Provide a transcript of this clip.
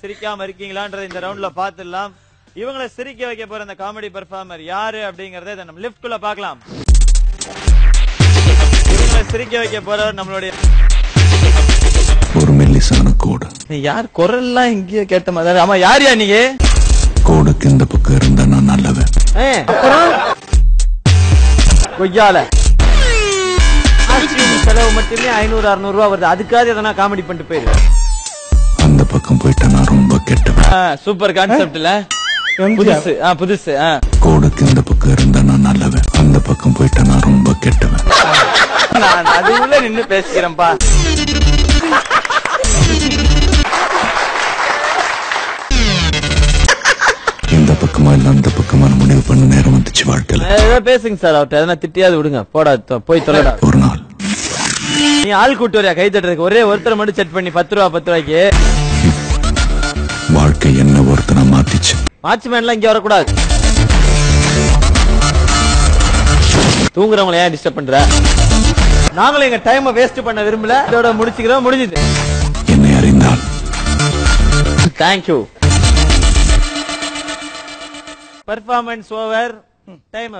சிரிக்காம இருக்கீங்களான்றதை இந்த ரவுண்ட்ல பாத்துடலாம். இவங்களை சிரிக்க வைக்க போற அந்த காமெடி பெர்ஃபார்மர் யாரு அப்படிங்கறத இதை நம்ம லிஃப்ட் குள்ள பாக்கலாம். இவங்களை சிரிக்க வைக்க போறவர் நம்மளுடைய ஒரு மெல்லிசான கோடு. யார் குரல்லாம் எங்கேயோ கேட்ட மாதிரி. ஆமா, யாரியா நீங்க? கோடுக்கு இந்த பக்கம் இருந்தா நான் நல்லவன். அப்புறம் கொய்யால செலவு மட்டுமே 500-600 ரூபா வருது. அதுக்காக எதனா காமெடி பண்ணிட்டு போயிரு. அந்த பக்கம் போயிட்டா நான் ரொம்ப கெட்டவன். சூப்பர் கான்செப்ட்ல புதுசு. புதுசு. கோடுக்கு இந்த பக்கம் இருந்தா நான் நல்லவன், அந்த பக்கம் போயிட்டா நான் ரொம்ப கெட்டவன். நான் அதுக்குள்ள நின்னு பேசிக்கிறேன்பா. இந்த பக்கமா இல்ல அந்த பக்கமான முடிவு பண்ண நேரம் வந்துச்சு வாழ்க்கையில. ஏதோ பேசுங்க சார், அவர்கிட்ட எதனா திட்டியாவது விடுங்க. போடா போய் தொலைடா. ஒரு நாள் நீ ஆள் கூட்டு வரையா கை தட்டுறதுக்கு? ஒரே ஒருத்தரை மட்டும் செட் பண்ணி 10 ரூபாய்க்கு. வாழ்க்கை என்ன ஒருத்தனை மாத்திச்சு. வாட்ச்மேன்லாம் இங்க வரக்கூடாது. தூங்குறவங்களை ஏன் டிஸ்டர்ப் பண்ற? நாங்களும் எங்க டைம் வேஸ்ட் பண்ண விரும்பல. இதோட முடிச்சுக்கிறோம். முடிஞ்சது. என்னை அறிந்தால் தேங்க்யூ. Performance over. டைம்